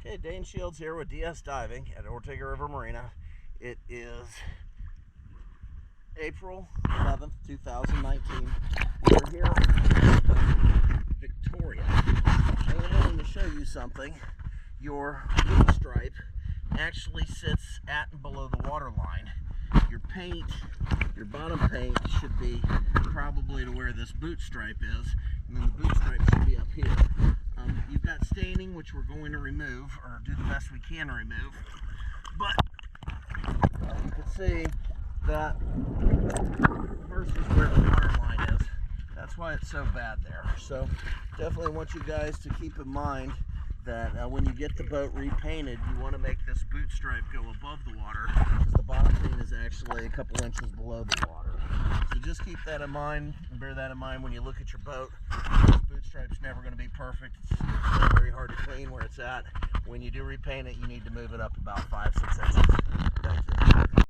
Okay, Dane Shields here with DS Diving at Ortega River Marina. It is April 11th, 2019. We're here in Victoria. And I'm going to show you something. Your boot stripe actually sits at and below the water line. Your paint, your bottom paint should be probably to where this boot stripe is, and then the boot stripe should be up here. You've got staining, which we're going to remove, or do the best we can to remove, but you can see that versus where the water line is, that's why it's so bad there. So definitely want you guys to keep in mind that when you get the boat repainted, you want to make this boot stripe go above the water, because the bottom paint is actually a couple inches below the water. So just keep that in mind and bear that in mind when you look at your boat. This boot stripe's never going to be perfect. It's very hard to clean where it's at. When you do repaint it, you need to move it up about 5-6 inches.